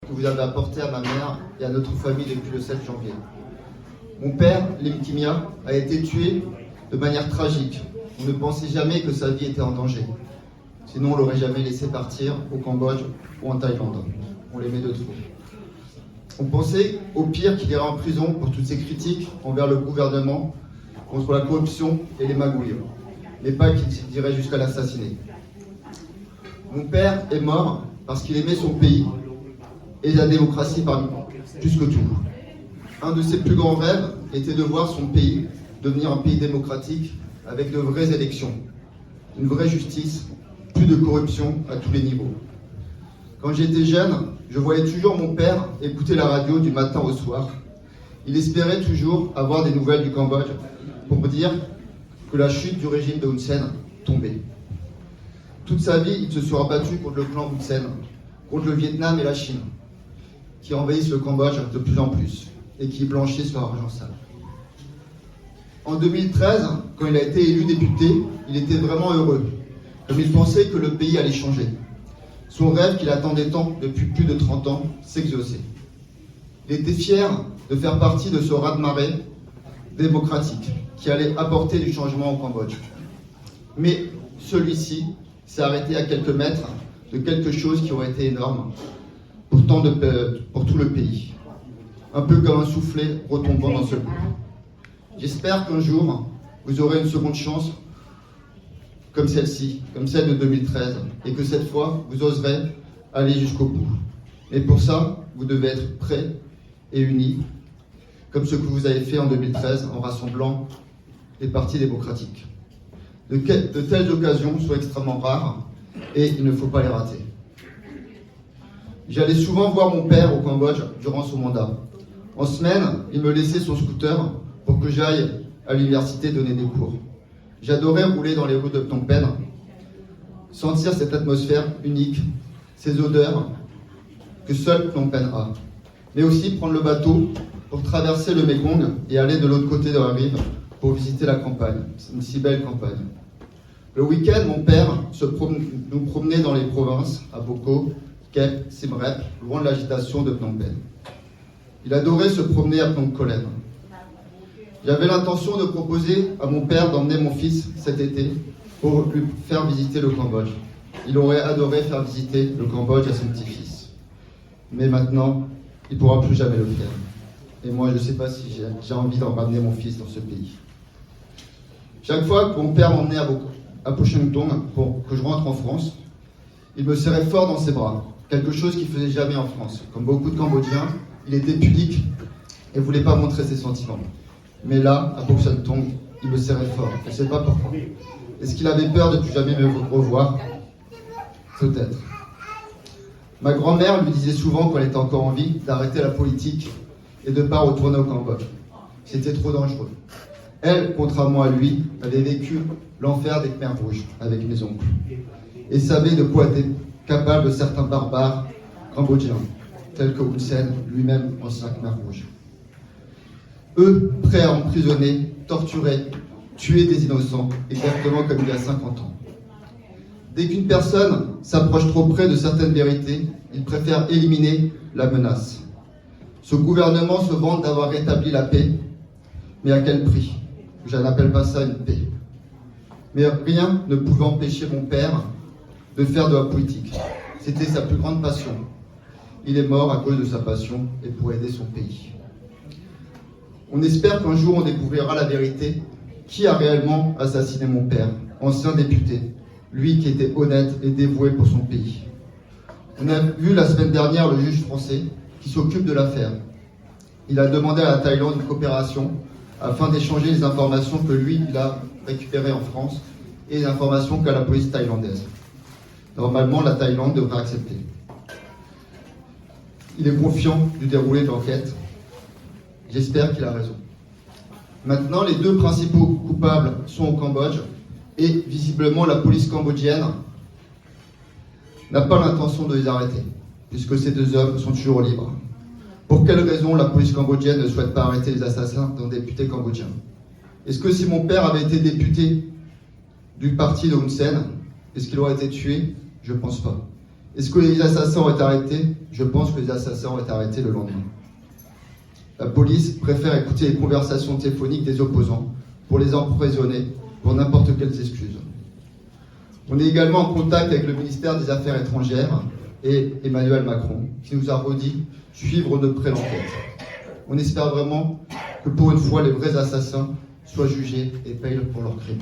que vous avez apporté à ma mère et à notre famille depuis le 7 janvier. Mon père, Lim Kimya, a été tué de manière tragique. On ne pensait jamais que sa vie était en danger. Sinon, on ne l'aurait jamais laissé partir au Cambodge ou en Thaïlande. On l'aimait de trop. On pensait au pire qu'il irait en prison pour toutes ses critiques envers le gouvernement, contre la corruption et les magouilles, mais pas qu'il irait jusqu'à l'assassiner. Mon père est mort parce qu'il aimait son pays et la démocratie plus que tout. Un de ses plus grands rêves était de voir son pays devenir un pays démocratique avec de vraies élections, une vraie justice, plus de corruption à tous les niveaux. Quand j'étais jeune, je voyais toujours mon père écouter la radio du matin au soir. Il espérait toujours avoir des nouvelles du Cambodge pour me dire que la chute du régime de Hun Sen tombait. Toute sa vie, il se sera battu contre le clan Hun Sen, contre le Vietnam et la Chine, qui envahissent le Cambodge de plus en plus et qui blanchissent leur argent sale. En 2013, quand il a été élu député, il était vraiment heureux, comme il pensait que le pays allait changer. Son rêve qu'il attendait tant depuis plus de 30 ans s'exauçait. Il était fier de faire partie de ce raz-de-marée démocratique qui allait apporter du changement au Cambodge. Mais celui-ci s'est arrêté à quelques mètres de quelque chose qui aurait été énorme pour tout le pays. Un peu comme un soufflet retombant dans ce bout. J'espère qu'un jour, vous aurez une seconde chance comme celle-ci, comme celle de 2013, et que cette fois, vous oserez aller jusqu'au bout. Mais pour ça, vous devez être prêts et unis, comme ce que vous avez fait en 2013 en rassemblant les partis démocratiques. De telles occasions sont extrêmement rares et il ne faut pas les rater. J'allais souvent voir mon père au Cambodge durant son mandat. En semaine, il me laissait son scooter pour que j'aille à l'université donner des cours. J'adorais rouler dans les rues de Phnom Penh, sentir cette atmosphère unique, ces odeurs que seul Phnom Penh a. Mais aussi prendre le bateau pour traverser le Mekong et aller de l'autre côté de la rive pour visiter la campagne. C'est une si belle campagne. Le week-end, mon père nous promenait dans les provinces, à Boko, Kep, Siem Reap, loin de l'agitation de Phnom Penh. Il adorait se promener à Phnom Kollen. J'avais l'intention de proposer à mon père d'emmener mon fils cet été pour lui faire visiter le Cambodge. Il aurait adoré faire visiter le Cambodge à son petit-fils. Mais maintenant, il ne pourra plus jamais le faire. Et moi, je ne sais pas si j'ai envie d'en ramener mon fils dans ce pays. Chaque fois que mon père m'emmenait à Pochengtong pour que je rentre en France, il me serrait fort dans ses bras. Quelque chose qu'il ne faisait jamais en France. Comme beaucoup de Cambodgiens, il était pudique et ne voulait pas montrer ses sentiments. Mais là, à Pochengtong, il me serrait fort. Je ne sais pas pourquoi. Est-ce qu'il avait peur de ne plus jamais me revoir? Peut-être. Ma grand-mère lui disait souvent, quand elle était encore en vie, d'arrêter la politique et de ne pas retourner au Cambodge. C'était trop dangereux. Elle, contrairement à lui, avait vécu l'enfer des Khmers rouges avec mes oncles et savait de quoi étaient capables certains barbares cambodgiens, tels que Hun Sen, lui-même ancien Khmer rouge. Eux, prêts à emprisonner, torturer, tuer des innocents, exactement comme il y a 50 ans. Dès qu'une personne s'approche trop près de certaines vérités, ils préfèrent éliminer la menace. Ce gouvernement se vante d'avoir rétabli la paix, mais à quel prix? Je n'appelle pas ça une paix. Mais rien ne pouvait empêcher mon père de faire de la politique. C'était sa plus grande passion. Il est mort à cause de sa passion et pour aider son pays. On espère qu'un jour on découvrira la vérité. Qui a réellement assassiné mon père, ancien député, lui qui était honnête et dévoué pour son pays? On a vu la semaine dernière le juge français qui s'occupe de l'affaire. Il a demandé à la Thaïlande une coopération afin d'échanger les informations que lui, il a récupérées en France et les informations qu'a la police thaïlandaise. Normalement, la Thaïlande devrait accepter. Il est confiant du déroulé de l'enquête. J'espère qu'il a raison. Maintenant, les deux principaux coupables sont au Cambodge et visiblement la police cambodgienne n'a pas l'intention de les arrêter, puisque ces deux hommes sont toujours libres. Pour quelle raison la police cambodgienne ne souhaite pas arrêter les assassins d'un député cambodgien? Est-ce que si mon père avait été député du parti de Hun Sen, est-ce qu'il aurait été tué? Je ne pense pas. Est-ce que les assassins ont été arrêtés? Je pense que les assassins ont été arrêtés le lendemain. La police préfère écouter les conversations téléphoniques des opposants pour les emprisonner pour n'importe quelles excuses. On est également en contact avec le ministère des Affaires étrangères et Emmanuel Macron, qui nous a redit suivre de près l'enquête. On espère vraiment que pour une fois, les vrais assassins soient jugés et payent pour leurs crimes.